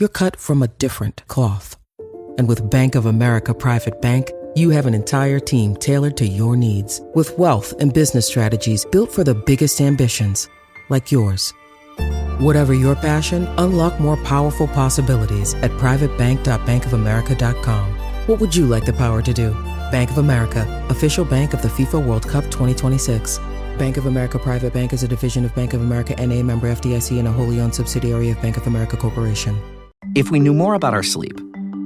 you're cut from a different cloth. And with Bank of America Private Bank, you have an entire team tailored to your needs, with wealth and business strategies built for the biggest ambitions, like yours. Whatever your passion, unlock more powerful possibilities at privatebank.bankofamerica.com. What would you like the power to do? Bank of America, official bank of the FIFA World Cup 2026. Bank of America Private Bank is a division of Bank of America N.A., member FDIC, and a wholly owned subsidiary of Bank of America Corporation. If we knew more about our sleep,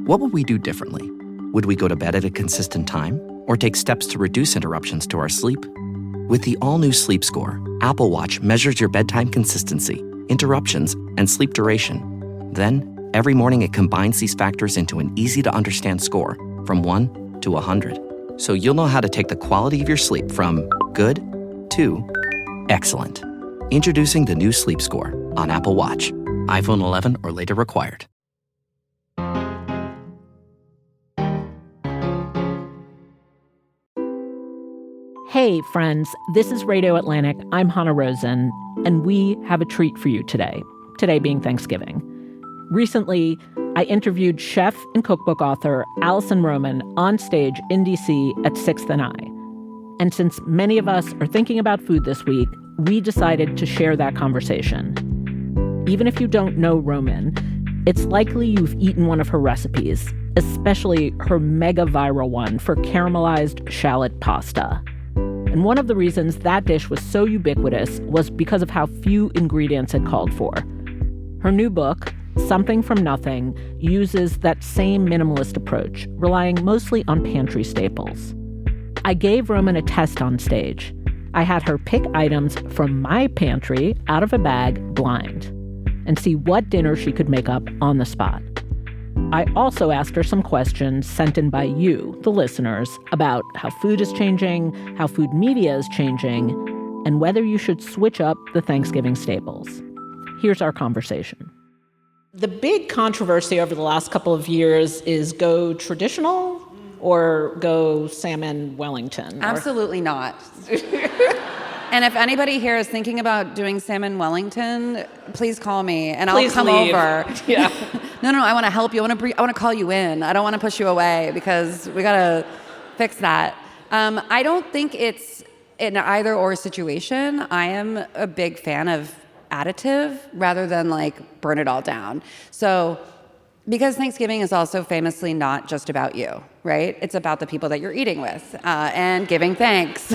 what would we do differently? Would we go to bed at a consistent time or take steps to reduce interruptions to our sleep? With the all-new Sleep Score, Apple Watch measures your bedtime consistency, interruptions, and sleep duration. Then, every morning it combines these factors into an easy-to-understand score from 1 to 100. So you'll know how to take the quality of your sleep from good to excellent. Introducing the new Sleep Score on Apple Watch. iPhone 11 or later required. Hey, friends, this is Radio Atlantic. I'm Hannah Rosen, and we have a treat for you today, today being Thanksgiving. Recently, I interviewed chef and cookbook author Alison Roman on stage in D.C. at 6th and I. And since many of us are thinking about food this week, we decided to share that conversation. Even if you don't know Roman, it's likely you've eaten one of her recipes, especially her mega viral one for caramelized shallot pasta. And one of the reasons that dish was so ubiquitous was because of how few ingredients it called for. Her new book, Something from Nothing, uses that same minimalist approach, relying mostly on pantry staples. I gave Roman a test on stage. I had her pick items from my pantry out of a bag blind and see what dinner she could make up on the spot. I also asked her some questions sent in by you, the listeners, about how food is changing, how food media is changing, and whether you should switch up the Thanksgiving staples. Here's our conversation. The big controversy over the last couple of years is go traditional or go salmon Wellington? Absolutely not. And if anybody here is thinking about doing salmon Wellington, please call me and I'll come over. Yeah. No, I want to help you. I want to call you in. I don't want to push you away because we got to fix that. I don't think it's an either or situation. I am a big fan of additive rather than like burn it all down. So because Thanksgiving is also famously not just about you, right? It's about the people that you're eating with and giving thanks.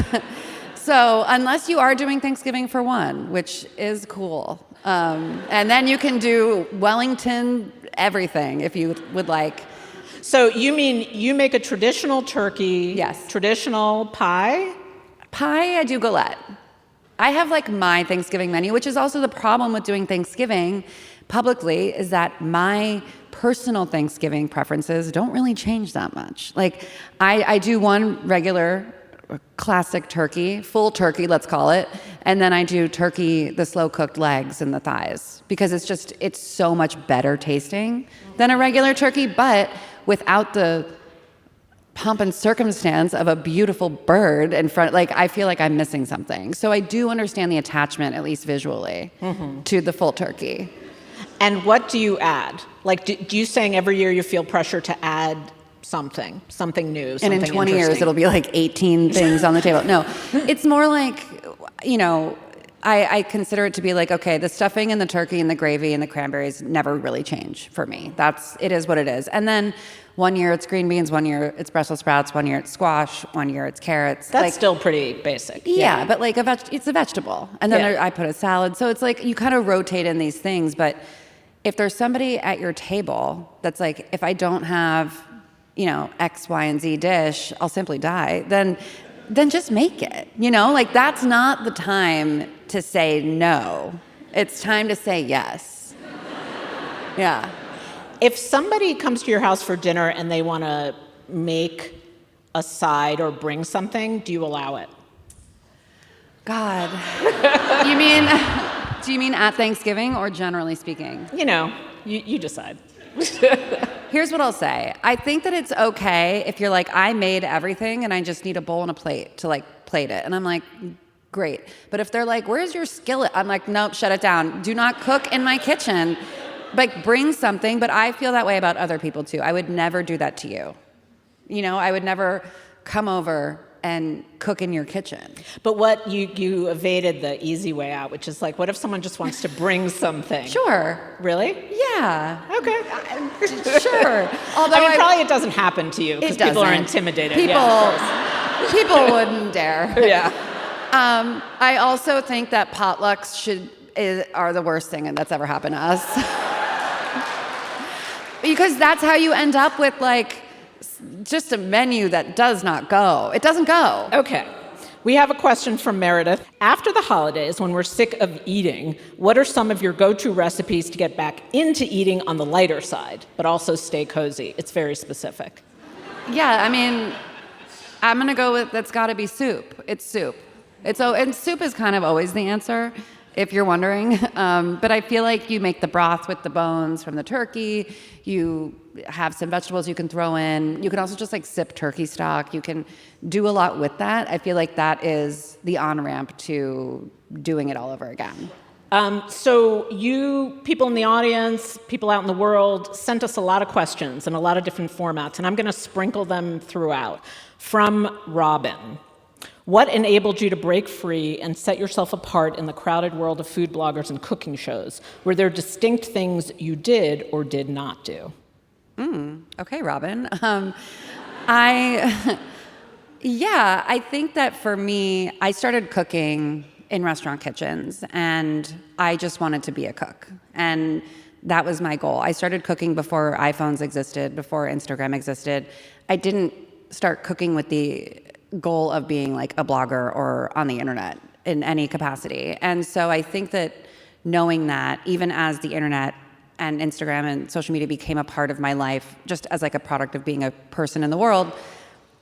So unless you are doing Thanksgiving for one, which is cool, and then you can do Wellington everything if you would like. So you mean you make a traditional turkey? Yes. Traditional pie? Pie, I do galette. I have like my Thanksgiving menu, which is also the problem with doing Thanksgiving publicly, is that my personal Thanksgiving preferences don't really change that much. Like I do one regular classic turkey, full turkey, let's call it. And then I do turkey, the slow cooked legs and the thighs, because it's so much better tasting than a regular turkey, but without the pomp and circumstance of a beautiful bird in front. Like, I feel like I'm missing something. So I do understand the attachment, at least visually, to the full turkey. And what do you add? Like, do you saying every year you feel pressure to add something new, something and in 20 years it'll be like 18 things on the table? No, it's more like, I consider it to be like, okay, the stuffing and the turkey and the gravy and the cranberries never really change for me. It is what it is. And then one year it's green beans, one year it's Brussels sprouts, one year it's squash, one year it's carrots. That's still pretty basic. Yeah, but like it's a vegetable. And then I put a salad. So it's like you kind of rotate in these things. But if there's somebody at your table that's like, if I don't have X, Y, and Z dish, I'll simply die, then just make it. Like that's not the time to say no. It's time to say yes. Yeah. If somebody comes to your house for dinner and they want to make a side or bring something, do you allow it? God. Do you mean at Thanksgiving or generally speaking? You decide. Here's what I'll say. I think that it's okay if you're like, I made everything and I just need a bowl and a plate to like plate it. And I'm like, great. But if they're like, where's your skillet? I'm like, nope, shut it down. Do not cook in my kitchen. like bring something, but I feel that way about other people too. I would never do that to you. You know, I would never come over and cook in your kitchen. But what you evaded the easy way out, which is like, what if someone just wants to bring something? Sure. Really? Yeah. Okay. Sure. Although I mean, probably it doesn't happen to you because people are intimidated. People wouldn't dare. Yeah. I also think that potlucks are the worst thing that's ever happened to us. Because that's how you end up with like just a menu that does not go. It doesn't go. Okay. We have a question from Meredith. After the holidays, when we're sick of eating, what are some of your go-to recipes to get back into eating on the lighter side, but also stay cozy? It's very specific. Yeah, I mean, I'm going to go with that's got to be soup. It's soup. And soup is kind of always the answer, if you're wondering. But I feel like you make the broth with the bones from the turkey. You have some vegetables you can throw in. You can also just like sip turkey stock. You can do a lot with that. I feel like that is the on-ramp to doing it all over again. So you, people in the audience, people out in the world, sent us a lot of questions in a lot of different formats, and I'm going to sprinkle them throughout. From Robin. What enabled you to break free and set yourself apart in the crowded world of food bloggers and cooking shows? Were there distinct things you did or did not do? Okay, Robin. I think that for me, I started cooking in restaurant kitchens, and I just wanted to be a cook. And that was my goal. I started cooking before iPhones existed, before Instagram existed. I didn't start cooking with the goal of being like a blogger or on the internet in any capacity. And so I think that knowing that, even as the internet and Instagram and social media became a part of my life, just as like a product of being a person in the world,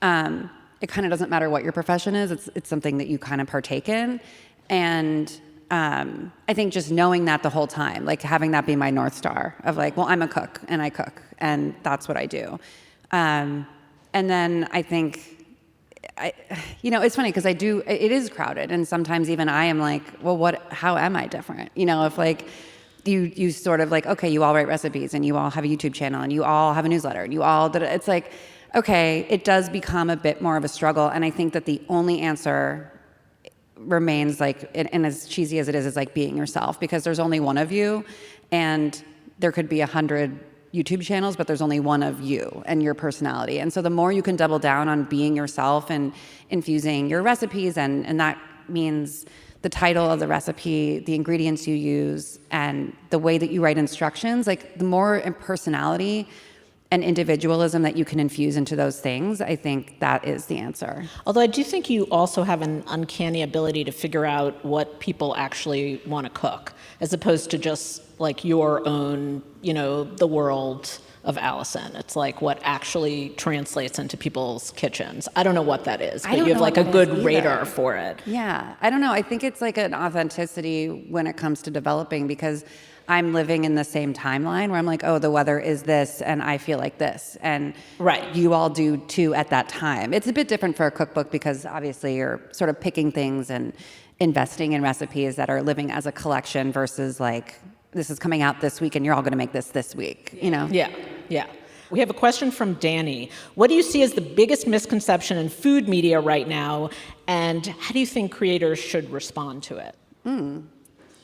it kind of doesn't matter what your profession is. It's something that you kind of partake in. And I think just knowing that the whole time, like having that be my North Star of like, well, I'm a cook and I cook and that's what I do. And then I think, it's funny because it is crowded, and sometimes even I am like, well, how am I different? If like you sort of like, okay, you all write recipes and you all have a YouTube channel and you all have a newsletter and it's like, okay, it does become a bit more of a struggle. And I think that the only answer remains like, and as cheesy as it is like being yourself, because there's only one of you, and there could be 100 YouTube channels, but there's only one of you and your personality. And so the more you can double down on being yourself and infusing your recipes, and that means the title of the recipe, the ingredients you use, and the way that you write instructions, like the more personality and individualism that you can infuse into those things, I think that is the answer. Although I do think you also have an uncanny ability to figure out what people actually want to cook, as opposed to just like your own, the world of Alison. It's like what actually translates into people's kitchens. I don't know what that is, but you have like a good radar for it. Yeah, I don't know. I think it's like an authenticity when it comes to developing, because I'm living in the same timeline where I'm like, oh, the weather is this and I feel like this. And right. You all do too at that time. It's a bit different for a cookbook because obviously you're sort of picking things and investing in recipes that are living as a collection versus like, this is coming out this week and you're all going to make this week, Yeah. We have a question from Danny. What do you see as the biggest misconception in food media right now, and how do you think creators should respond to it?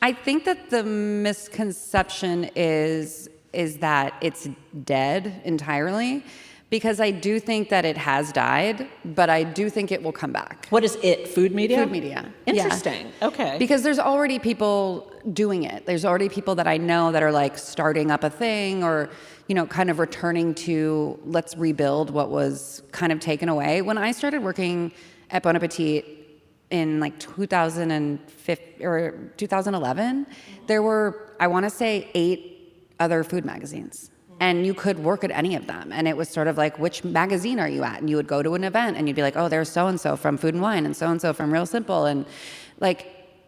I think that the misconception is that it's dead entirely, because I do think that it has died, but I do think it will come back. What is it? Food media? Food media. Interesting. Yeah. Okay. Because there's already people doing it. There's already people that I know that are like starting up a thing, or kind of returning to let's rebuild what was kind of taken away. When I started working at Bon Appetit in like 2005 or 2011, there were, I want to say, 8 other food magazines. And you could work at any of them. And it was sort of like, which magazine are you at? And you would go to an event and you'd be like, oh, there's so-and-so from Food and Wine and so-and-so from Real Simple. And like,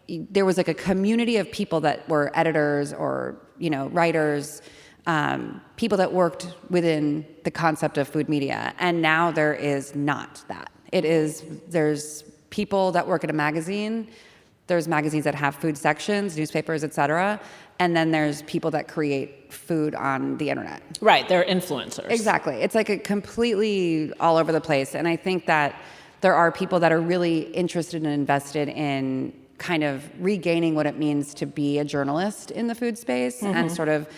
there was like a community of people that were editors or, writers, people that worked within the concept of food media. And now there is not that. There's people that work at a magazine. There's magazines that have food sections, newspapers, et cetera. and then there's people that create food on the internet. Right, they're influencers. Exactly. It's like a completely all over the place. And I think that there are people that are really interested and invested in kind of regaining what it means to be a journalist in the food space and sort of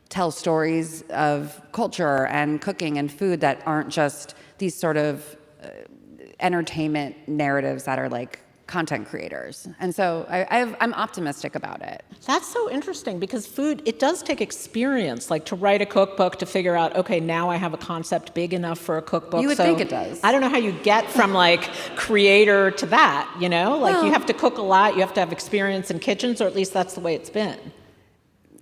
tell stories of culture and cooking and food that aren't just these sort of entertainment narratives that are like content creators. And so I'm optimistic about it. That's so interesting because food, it does take experience, like to write a cookbook, to figure out, okay, now I have a concept big enough for a cookbook. You would think it does. I don't know how you get from like creator to that, you know? Like you have to cook a lot, you have to have experience in kitchens, or at least that's the way it's been.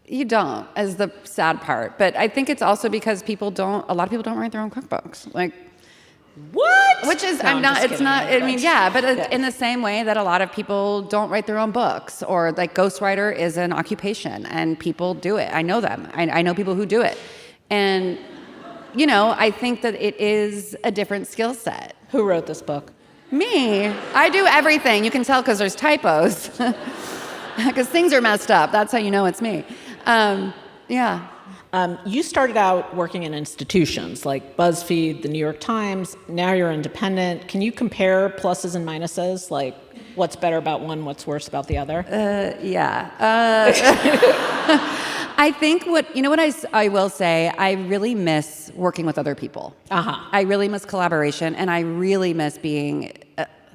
You don't, is the sad part. But I think it's also because a lot of people don't write their own cookbooks. Like, what? Which is, No, I'm not, just it's kidding, not, I mean, yeah, but Yeah. in the same way that a lot of people don't write their own books, or like ghostwriter is an occupation and people do it. I know them. I know people who do it. And, you know, I think that it is a different skill set. Who wrote this book? Me. I do everything. You can tell because there's typos. Because things are messed up. That's how you know it's me. Yeah. You started out working in institutions like BuzzFeed, the New York Times. Now you're independent. Can you compare pluses and minuses? Like, what's better about one, what's worse about the other? Yeah. I think what I will say, I really miss working with other people. I really miss collaboration, and I really miss being,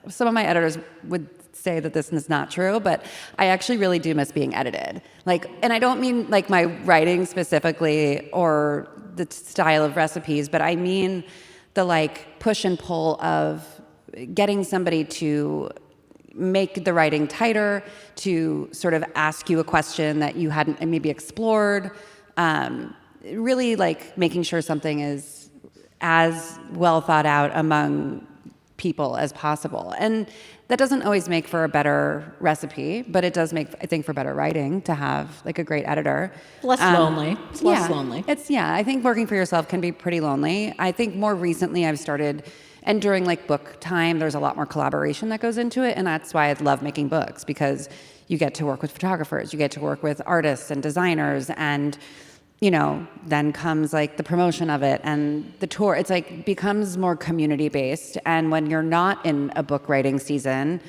some of my editors would say that this is not true, but I actually really do miss being edited. Like, and I don't mean like my writing specifically or the style of recipes, but I mean the like push and pull of getting somebody to make the writing tighter, to sort of ask you a question that you hadn't maybe explored, really like making sure something is as well thought out among people as possible. And that doesn't always make for a better recipe, but it does make, I think, for better writing to have like a great editor. Less lonely. It's less lonely. I think working for yourself can be pretty lonely. I think more recently I've started, and during like book time, there's a lot more collaboration that goes into it. And that's why I love making books, because you get to work with photographers, you get to work with artists and designers, and you know, then comes like the promotion of it and the tour. It's like becomes more community based. And when you're not in a book writing season,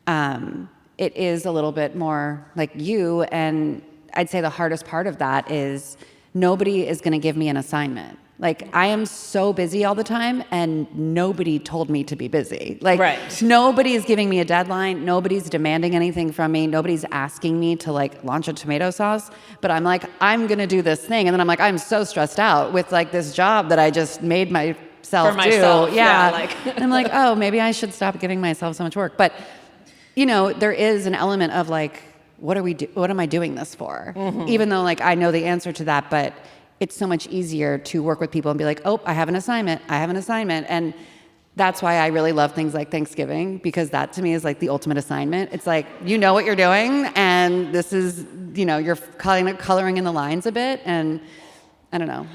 it is a little bit more like you. And I'd say the hardest part of that is nobody is going to give me an assignment. Like, I am so busy all the time, and nobody told me to be busy. Like, nobody is giving me a deadline. Nobody's demanding anything from me. Nobody's asking me to, like, launch a tomato sauce. But I'm like, I'm going to do this thing. And then I'm like, I'm so stressed out with, like, this job that I just made myself do. Yeah. Like. And I'm like, oh, maybe I should stop giving myself so much work. But, you know, there is an element of, like, what am I doing this for? Mm-hmm. Even though, like, I know the answer to that, but it's so much easier to work with people and be like, oh, I have an assignment. And that's why I really love things like Thanksgiving, because that to me is like the ultimate assignment. It's like, you know what you're doing, and this is, you know, you're kind of coloring in the lines a bit, and I don't know.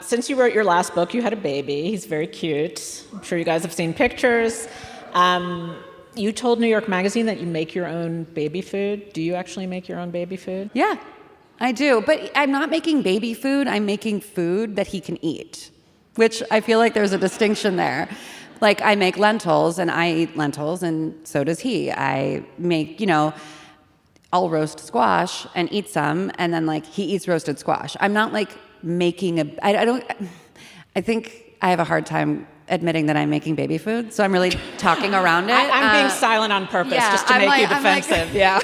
Since you wrote your last book, you had a baby. He's very cute. I'm sure you guys have seen pictures. You told New York Magazine that you make your own baby food. Do you actually make your own baby food? Yeah. I do, but I'm not making baby food. I'm making food that he can eat, which I feel like there's a distinction there. Like, I make lentils, and I eat lentils, and so does he. I make, you know, I'll roast squash and eat some, and then, like, he eats roasted squash. I'm not, like, making I think I have a hard time admitting that I'm making baby food, so I'm really talking around it. I'm being silent on purpose just to make you defensive.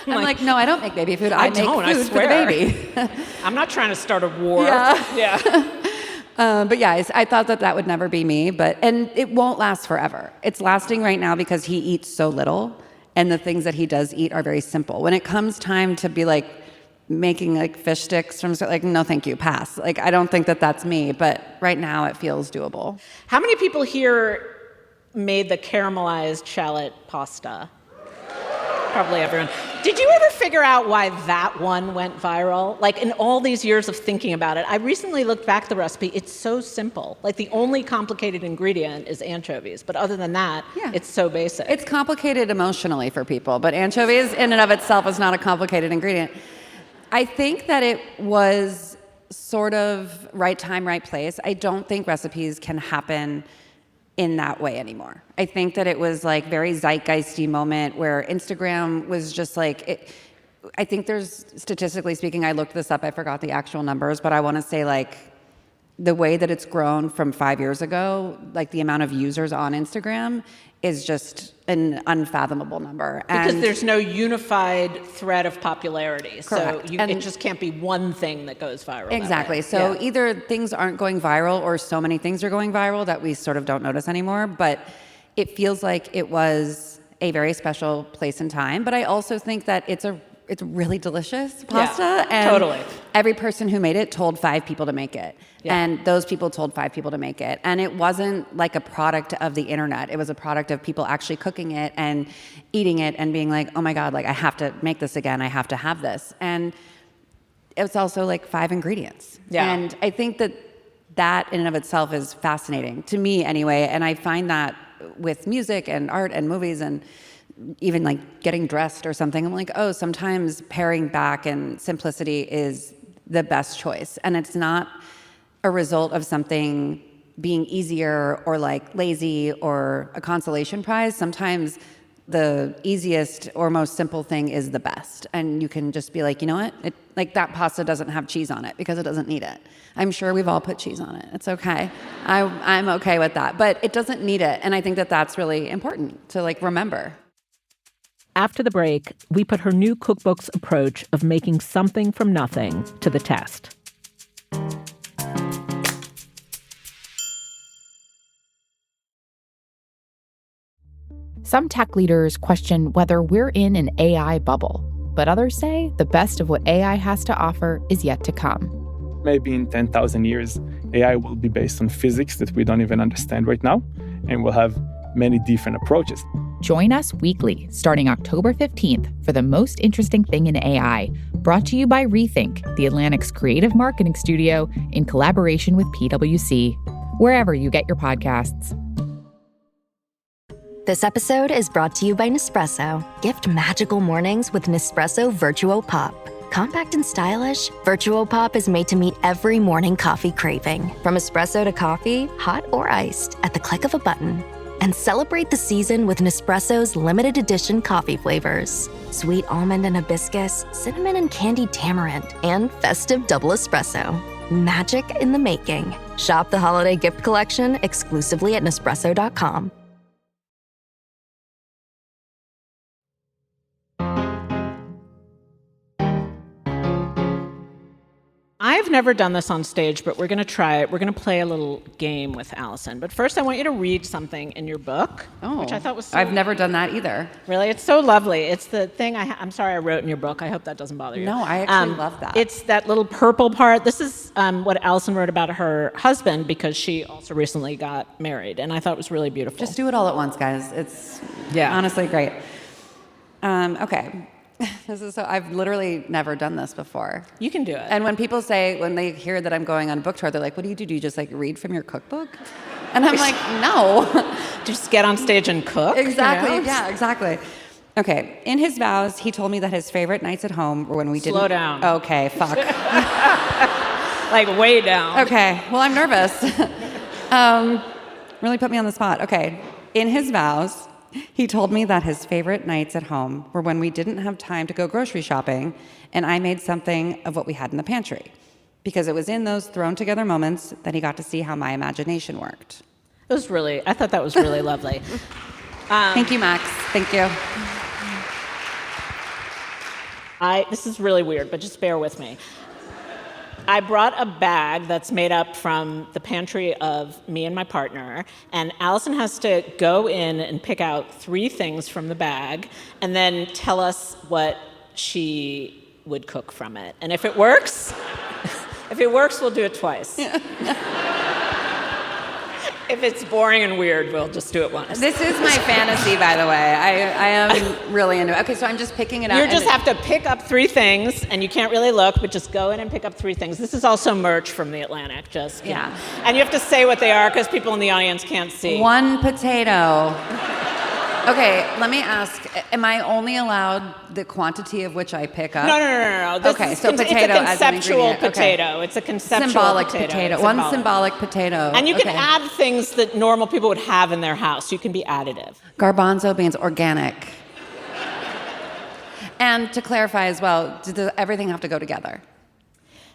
I'm like, no, I don't make baby food. I make food for the baby. I'm not trying to start a war. But yeah, I thought that would never be me. And it won't last forever. It's lasting right now because he eats so little, and the things that he does eat are very simple. When it comes time to be like making like fish sticks from, like, no, thank you, pass. Like, I don't think that that's me. But right now, it feels doable. How many people here made the caramelized shallot pasta? Probably everyone. Did you ever figure out why that one went viral? Like, in all these years of thinking about it, I recently looked back at the recipe. It's so simple. Like, the only complicated ingredient is anchovies. But other than that, it's so basic. It's complicated emotionally for people, but anchovies in and of itself is not a complicated ingredient. I think that it was sort of right time, right place. I don't think recipes can happen in that way anymore. I think that it was like very zeitgeisty moment where Instagram was just like, I think there's, statistically speaking, I looked this up, I forgot the actual numbers, but I want to say like the way that it's grown from 5 years ago, like the amount of users on Instagram is just an unfathomable number. Because there's no unified thread of popularity. Correct. So it just can't be one thing that goes viral. Exactly. So either things aren't going viral or so many things are going viral that we sort of don't notice anymore. But it feels like it was a very special place and time. But I also think that it's really delicious pasta. And totally. Every person who made it told 5 people to make it. Yeah. And those people told 5 people to make it. And it wasn't like a product of the internet. It was a product of people actually cooking it and eating it and being like, oh my God, like I have to make this again. I have to have this. And it's also like 5 ingredients. Yeah. And I think that in and of itself is fascinating to me anyway. And I find that with music and art and movies and even like getting dressed or something, I'm like, oh, sometimes paring back and simplicity is the best choice. And it's not a result of something being easier or like lazy or a consolation prize. Sometimes the easiest or most simple thing is the best. And you can just be like, you know what? Like that pasta doesn't have cheese on it because it doesn't need it. I'm sure we've all put cheese on it. It's okay. I'm okay with that. But it doesn't need it. And I think that that's really important to like remember. After the break, we put her new cookbook's approach of making something from nothing to the test. Some tech leaders question whether we're in an AI bubble, but others say the best of what AI has to offer is yet to come. Maybe in 10,000 years, AI will be based on physics that we don't even understand right now, and we'll have many different approaches. Join us weekly, starting October 15th, for the most interesting thing in AI, brought to you by Rethink, the Atlantic's creative marketing studio, in collaboration with PwC, wherever you get your podcasts. This episode is brought to you by Nespresso. Gift magical mornings with Nespresso Virtuo Pop. Compact and stylish, Virtuo Pop is made to meet every morning coffee craving. From espresso to coffee, hot or iced, at the click of a button. And celebrate the season with Nespresso's limited edition coffee flavors. Sweet almond and hibiscus, cinnamon and candied tamarind, and festive double espresso. Magic in the making. Shop the holiday gift collection exclusively at Nespresso.com. I've never done this on stage, but we're going to try it. We're going to play a little game with Alison. But first, I want you to read something in your book, which I thought was so... I've never done that either. Really? It's so lovely. It's the thing I'm sorry I wrote in your book. I hope that doesn't bother you. No, I actually love that. It's that little purple part. This is what Alison wrote about her husband because she also recently got married, and I thought it was really beautiful. Just do it all at once, guys. It's honestly great. Okay. This is so, I've literally never done this before. You can do it. And when people say, when they hear that I'm going on a book tour, they're like, what do you do? Do you just like read from your cookbook? And I'm like, no. Just get on stage and cook? Exactly, you know? Yeah, exactly. Okay, in his vows, he told me that his favorite nights at home were when we didn't... Slow down. Okay, fuck. Like way down. Okay, well, I'm nervous. Really put me on the spot. Okay, in his vows... he told me that his favorite nights at home were when we didn't have time to go grocery shopping and I made something of what we had in the pantry. Because it was in those thrown together moments that he got to see how my imagination worked. I thought that was really lovely. Thank you, Max. Thank you. This is really weird, but just bear with me. I brought a bag that's made up from the pantry of me and my partner, and Alison has to go in and pick out 3 things from the bag and then tell us what she would cook from it. And if it works, we'll do it twice. If it's boring and weird, we'll just do it once. This is my fantasy, by the way. I am really into it. Okay, so I'm just picking it out. You just have to pick up 3 things, and you can't really look, but just go in and pick up 3 things. This is also merch from the Atlantic, just, you know. And you have to say what they are, because people in the audience can't see. 1 potato. Okay, let me ask, am I only allowed the quantity of which I pick up? No. Okay, so potato it's a as an conceptual ingredient. potato. Okay. It's a conceptual Symbolic potato. One symbolic potato. And you can Okay. add things that normal people would have in their house. You can be additive. Garbanzo beans, organic. And to clarify as well, does everything have to go together?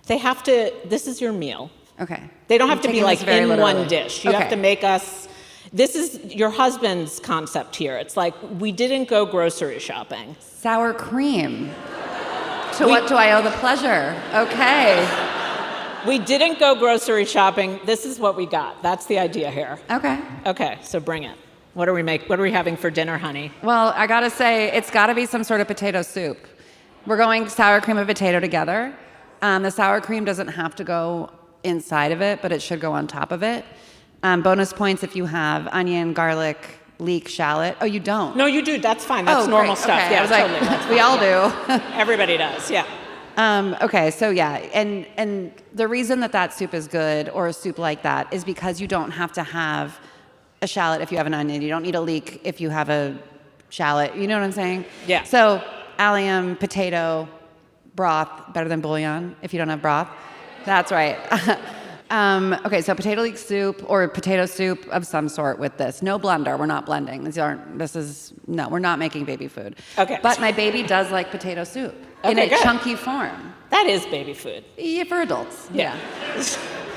They have to, this is your meal. Okay. They don't have I'm to be taking like this very in literally. one dish. You have to make us, this is your husband's concept here. It's like, we didn't go grocery shopping. Sour cream. What do I owe the pleasure? Okay. We didn't go grocery shopping. This is what we got. That's the idea here. Okay. Okay, so bring it. What are we having for dinner, honey? Well, I gotta say, it's gotta be some sort of potato soup. We're going sour cream and potato together. The sour cream doesn't have to go inside of it, but it should go on top of it. Bonus points if you have onion, garlic, leek, shallot. Oh, you don't? No, you do. That's fine. That's normal great. stuff. Okay. Yeah, I was like, totally. we all do. Everybody does, yeah. Okay, so yeah, and the reason that soup is good, or a soup like that, is because you don't have to have a shallot if you have an onion. You don't need a leek if you have a shallot. You know what I'm saying? Yeah. So allium, potato, broth, better than bouillon if you don't have broth. That's right. Okay, so potato leek soup or potato soup of some sort with this. No blender. We're not blending. We're not making baby food. Okay. But my baby does like potato soup in Okay, a good. chunky form. That is baby food. Yeah, for adults. Yeah.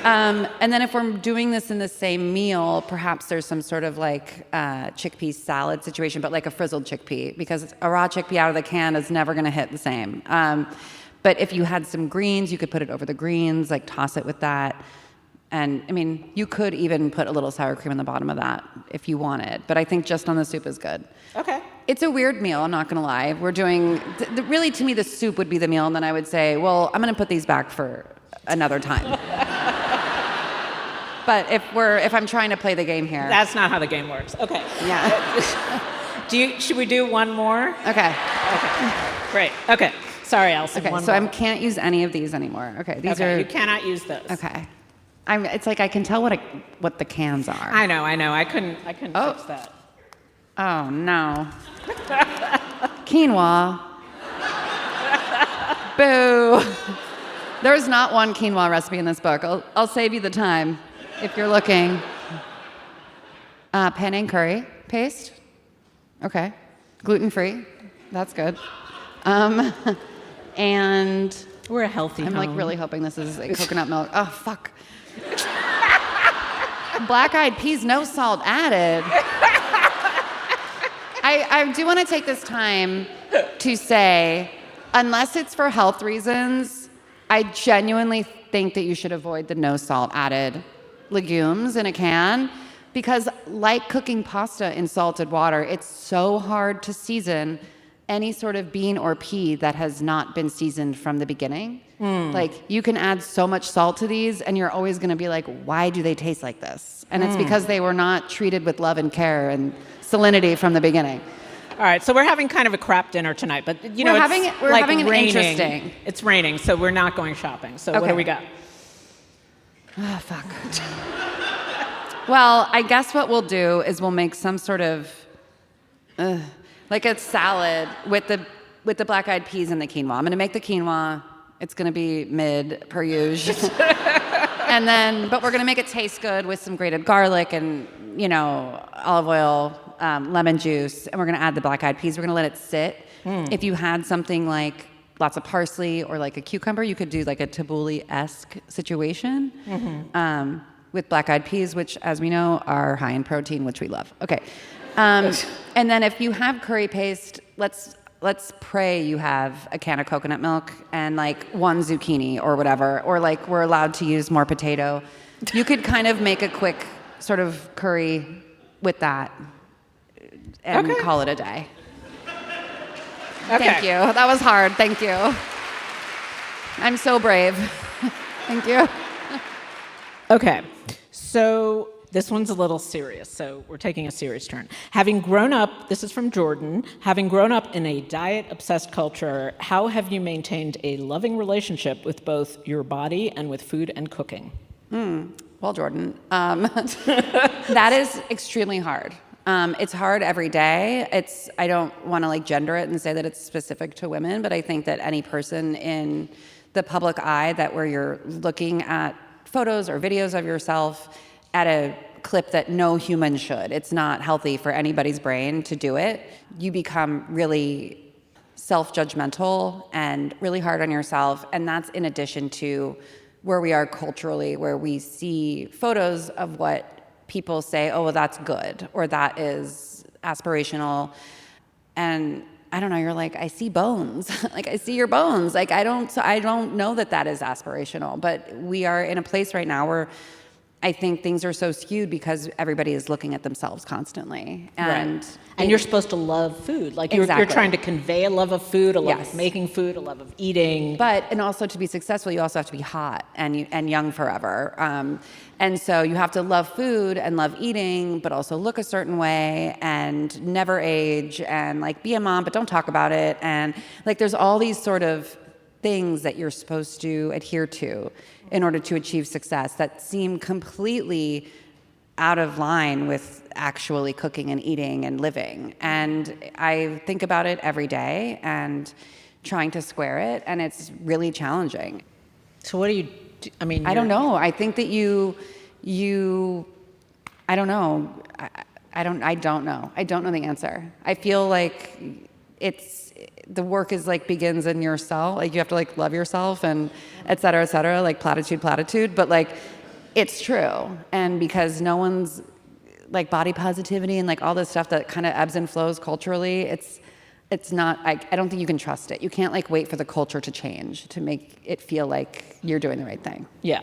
And then if we're doing this in the same meal, perhaps there's some sort of like chickpea salad situation, but like a frizzled chickpea, because a raw chickpea out of the can is never going to hit the same. But if you had some greens, you could put it over the greens, like toss it with that. And I mean, you could even put a little sour cream on the bottom of that if you wanted. But I think just on the soup is good. Okay. It's a weird meal, I'm not going to lie. We're doing, really to me, the soup would be the meal. And then I would say, well, I'm going to put these back for another time. But if I'm trying to play the game here. That's not how the game works. Okay. Yeah. Should we do one more? Okay. Great. Okay. Sorry, Alison. Okay, so I can't use any of these anymore. Okay, these are. You cannot use those. Okay. It's like I can tell what the cans are. I know. I couldn't fix that. Oh, no. Quinoa. Boo. There's not one quinoa recipe in this book. I'll save you the time if you're looking. Penne curry paste. Okay. Gluten-free. That's good. And We're a healthy I'm home. like really hoping this is like coconut milk. Oh, fuck. Black-eyed peas, no salt added. I do want to take this time to say, unless it's for health reasons, I genuinely think that you should avoid the no salt added legumes in a can, because like cooking pasta in salted water, it's so hard to season any sort of bean or pea that has not been seasoned from the beginning. Like, you can add so much salt to these and you're always going to be like, why do they taste like this? And it's because they were not treated with love and care and salinity from the beginning. All right, so we're having kind of a crap dinner tonight, but We're having an raining. interesting. It's raining, so we're not going shopping. So what Okay. do we got? Oh, fuck. Well, I guess what we'll do is we'll make some sort of like a salad with the black-eyed peas and the quinoa. I'm going to make the quinoa. It's going to be mid per usual. But we're going to make it taste good with some grated garlic and, olive oil, lemon juice, and we're going to add the black-eyed peas. We're going to let it sit. If you had something like lots of parsley or like a cucumber, you could do like a tabbouleh-esque situation with black-eyed peas, which, as we know, are high in protein, which we love. Okay. And then if you have curry paste, let's pray you have a can of coconut milk and like one zucchini or whatever, or like we're allowed to use more potato. You could kind of make a quick sort of curry with that and call it a day. Okay. Thank you. That was hard. Thank you. I'm so brave. Thank you. Okay, so this one's a little serious, so we're taking a serious turn. Having grown up, this is from Jordan, having grown up in a diet-obsessed culture, how have you maintained a loving relationship with both your body and with food and cooking? Well, Jordan, that is extremely hard. It's hard every day. I don't want to like gender it and say that it's specific to women, but I think that any person in the public eye where you're looking at photos or videos of yourself at a clip that no human should, it's not healthy for anybody's brain to do it. You become really self-judgmental and really hard on yourself. And that's in addition to where we are culturally, where we see photos of what people say, oh, well, that's good, or that is aspirational. And I don't know, you're like, I see bones. Like, I see your bones. Like, I don't know that is aspirational. But we are in a place right now where I think things are so skewed because everybody is looking at themselves constantly. And you're supposed to love food. Like, you're trying to convey a love of food, a love of making food, a love of eating. And also to be successful, you also have to be hot and young forever. And so you have to love food and love eating, but also look a certain way and never age and like be a mom, but don't talk about it. And like, there's all these sort of things that you're supposed to adhere to in order to achieve success that seem completely out of line with actually cooking and eating and living. And I think about it every day and trying to square it, and it's really challenging. So what do you do? I mean, I don't know. I think that I don't know. I don't know. I don't know the answer. I feel like the work is like begins in yourself. Like, you have to like love yourself and et cetera, like platitude. But like, it's true. And because no one's like body positivity and like all this stuff that kind of ebbs and flows culturally, it's not, I don't think you can trust it. You can't like wait for the culture to change to make it feel like you're doing the right thing. Yeah.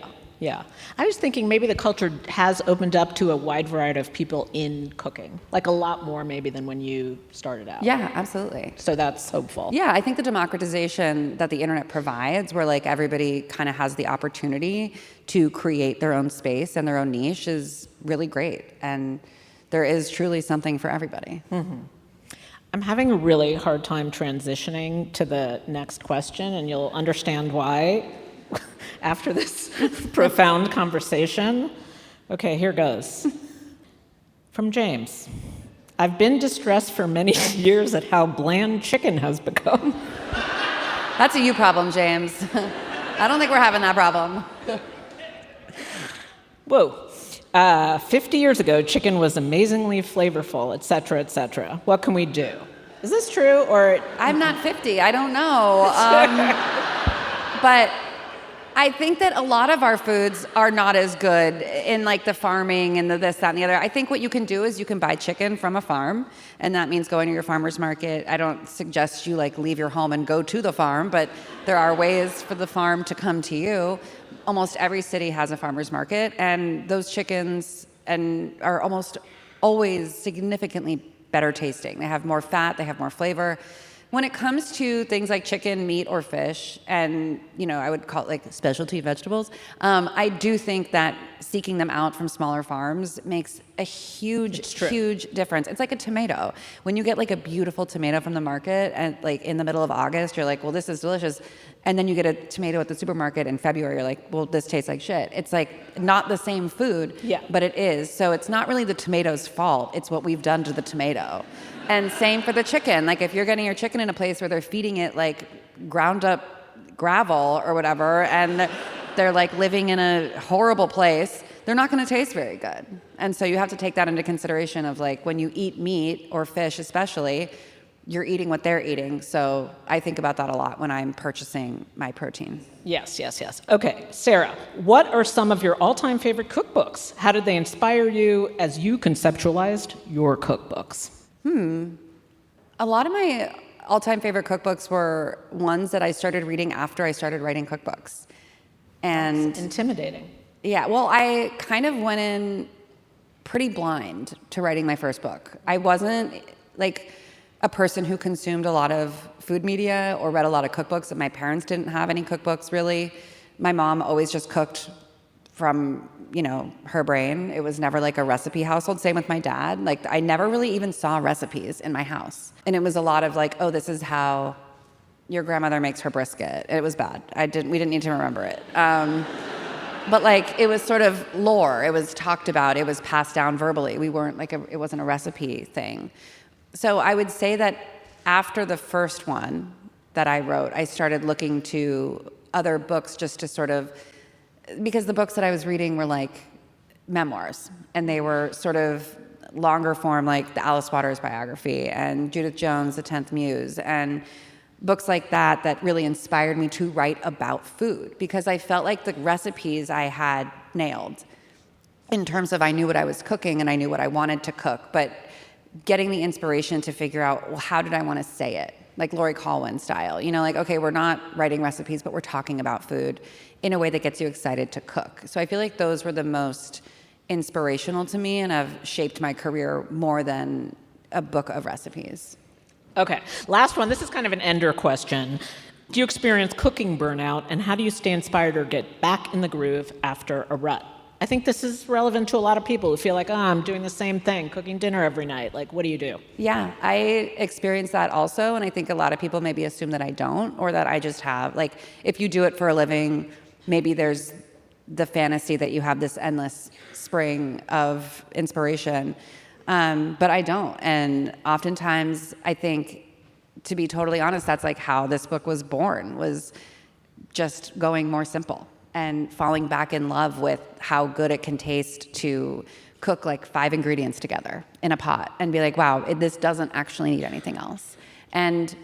I was thinking maybe the culture has opened up to a wide variety of people in cooking, like a lot more maybe than when you started out. Yeah, absolutely. So that's hopeful. Yeah, I think the democratization that the internet provides, where like everybody kind of has the opportunity to create their own space and their own niche, is really great. And there is truly something for everybody. Mm-hmm. I'm having a really hard time transitioning to the next question, and you'll understand why after this profound conversation. Okay, here goes. From James. I've been distressed for many years at how bland chicken has become. That's a you problem, James. I don't think we're having that problem. Whoa. 50 years ago, chicken was amazingly flavorful, et cetera. What can we do? Is this true, or? I'm not 50, I don't know. But I think that a lot of our foods are not as good in like the farming and the this, that, and the other. I think what you can do is you can buy chicken from a farm, and that means going to your farmer's market. I don't suggest you like leave your home and go to the farm, but there are ways for the farm to come to you. Almost every city has a farmer's market, and those chickens are almost always significantly better tasting. They have more fat, they have more flavor. When it comes to things like chicken, meat, or fish, and I would call it like specialty vegetables, I do think that seeking them out from smaller farms makes a huge difference. It's like a tomato. When you get like a beautiful tomato from the market and like in the middle of August, you're like, well, this is delicious. And then you get a tomato at the supermarket in February, you're like, well, this tastes like shit. It's like not the same food, but it is. So it's not really the tomato's fault. It's what we've done to the tomato. And same for the chicken. Like, if you're getting your chicken in a place where they're feeding it like ground up gravel or whatever, and they're like living in a horrible place, they're not going to taste very good. And so you have to take that into consideration of like, when you eat meat or fish especially, you're eating what they're eating. So I think about that a lot when I'm purchasing my protein. Yes. Okay, Sarah, what are some of your all-time favorite cookbooks? How did they inspire you as you conceptualized your cookbooks? A lot of my all-time favorite cookbooks were ones that I started reading after I started writing cookbooks. And that's intimidating. Yeah, well, I kind of went in pretty blind to writing my first book. I wasn't like a person who consumed a lot of food media or read a lot of cookbooks. My parents didn't have any cookbooks, really. My mom always just cooked from her brain. It was never like a recipe household. Same with my dad. Like, I never really even saw recipes in my house. And it was a lot of like, oh, this is how your grandmother makes her brisket. It was bad. We didn't need to remember it. but like it was sort of lore. It was talked about. It was passed down verbally. We weren't like it wasn't a recipe thing. So I would say that after the first one that I wrote, I started looking to other books just to sort of, because the books that I was reading were like memoirs, and they were sort of longer form, like the Alice Waters biography and Judith Jones, The 10th Muse, and books like that that really inspired me to write about food, because I felt like the recipes I had nailed in terms of I knew what I was cooking and I knew what I wanted to cook, but getting the inspiration to figure out, well, how did I want to say it? Like Lori Colwin style, you know, like, okay, we're not writing recipes, but we're talking about food in a way that gets you excited to cook. So I feel like those were the most inspirational to me and have shaped my career more than a book of recipes. Okay, last one. This is kind of an ender question. Do you experience cooking burnout, and how do you stay inspired or get back in the groove after a rut? I think this is relevant to a lot of people who feel like, I'm doing the same thing, cooking dinner every night. Like, what do you do? Yeah, I experience that also, and I think a lot of people maybe assume that I don't, or that I just have. Like, if you do it for a living, maybe there's the fantasy that you have this endless spring of inspiration, but I don't. And oftentimes, I think, to be totally honest, that's like how this book was born, was just going more simple and falling back in love with how good it can taste to cook like 5 ingredients together in a pot and be like, wow, this doesn't actually need anything else. And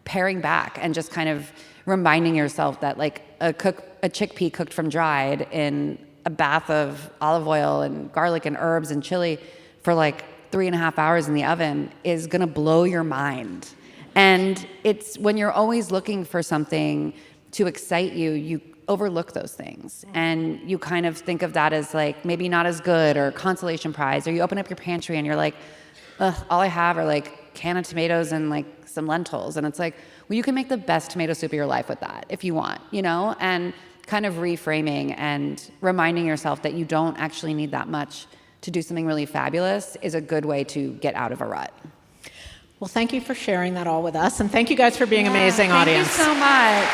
paring back and just kind of reminding yourself that like a chickpea cooked from dried in a bath of olive oil and garlic and herbs and chili for like 3.5 hours in the oven is gonna blow your mind. And it's when you're always looking for something to excite you, you overlook those things. And you kind of think of that as like maybe not as good or consolation prize, or you open up your pantry and you're like, ugh, all I have are like a can of tomatoes and like some lentils. And it's like, well, you can make the best tomato soup of your life with that if you want, you know? And kind of reframing and reminding yourself that you don't actually need that much to do something really fabulous is a good way to get out of a rut. Well, thank you for sharing that all with us. And thank you guys for being amazing, audience. Thank you so much.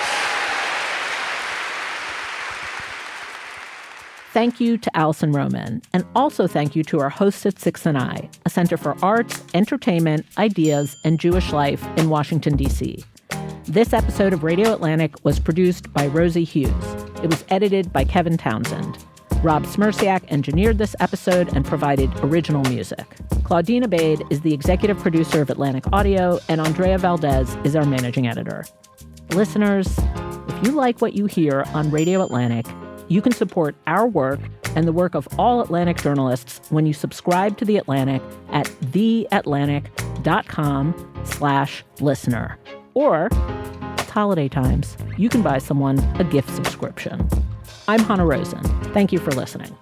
Thank you to Alison Roman, and also thank you to our hosts at Six and I, a center for arts, entertainment, ideas, and Jewish life in Washington, D.C. This episode of Radio Atlantic was produced by Rosie Hughes. It was edited by Kevin Townsend. Rob Smirsiak engineered this episode and provided original music. Claudine Abade is the executive producer of Atlantic Audio, and Andrea Valdez is our managing editor. Listeners, if you like what you hear on Radio Atlantic, you can support our work and the work of all Atlantic journalists when you subscribe to The Atlantic at theatlantic.com/listener. Or, it's holiday times, you can buy someone a gift subscription. I'm Hannah Rosen. Thank you for listening.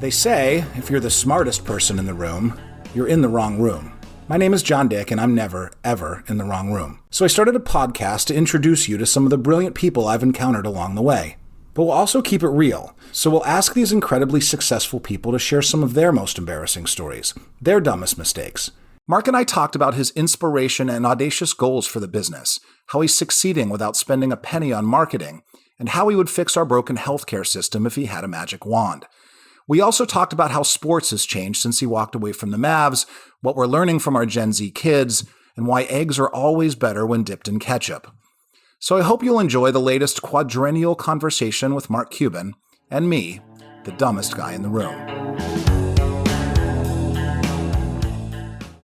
They say if you're the smartest person in the room, you're in the wrong room. My name is John Dick, and I'm never, ever in the wrong room. So I started a podcast to introduce you to some of the brilliant people I've encountered along the way. But we'll also keep it real. So we'll ask these incredibly successful people to share some of their most embarrassing stories, their dumbest mistakes. Mark and I talked about his inspiration and audacious goals for the business, how he's succeeding without spending a penny on marketing, and how he would fix our broken healthcare system if he had a magic wand. We also talked about how sports has changed since he walked away from the Mavs, what we're learning from our Gen Z kids, and why eggs are always better when dipped in ketchup. So I hope you'll enjoy the latest quadrennial conversation with Mark Cuban and me, the dumbest guy in the room.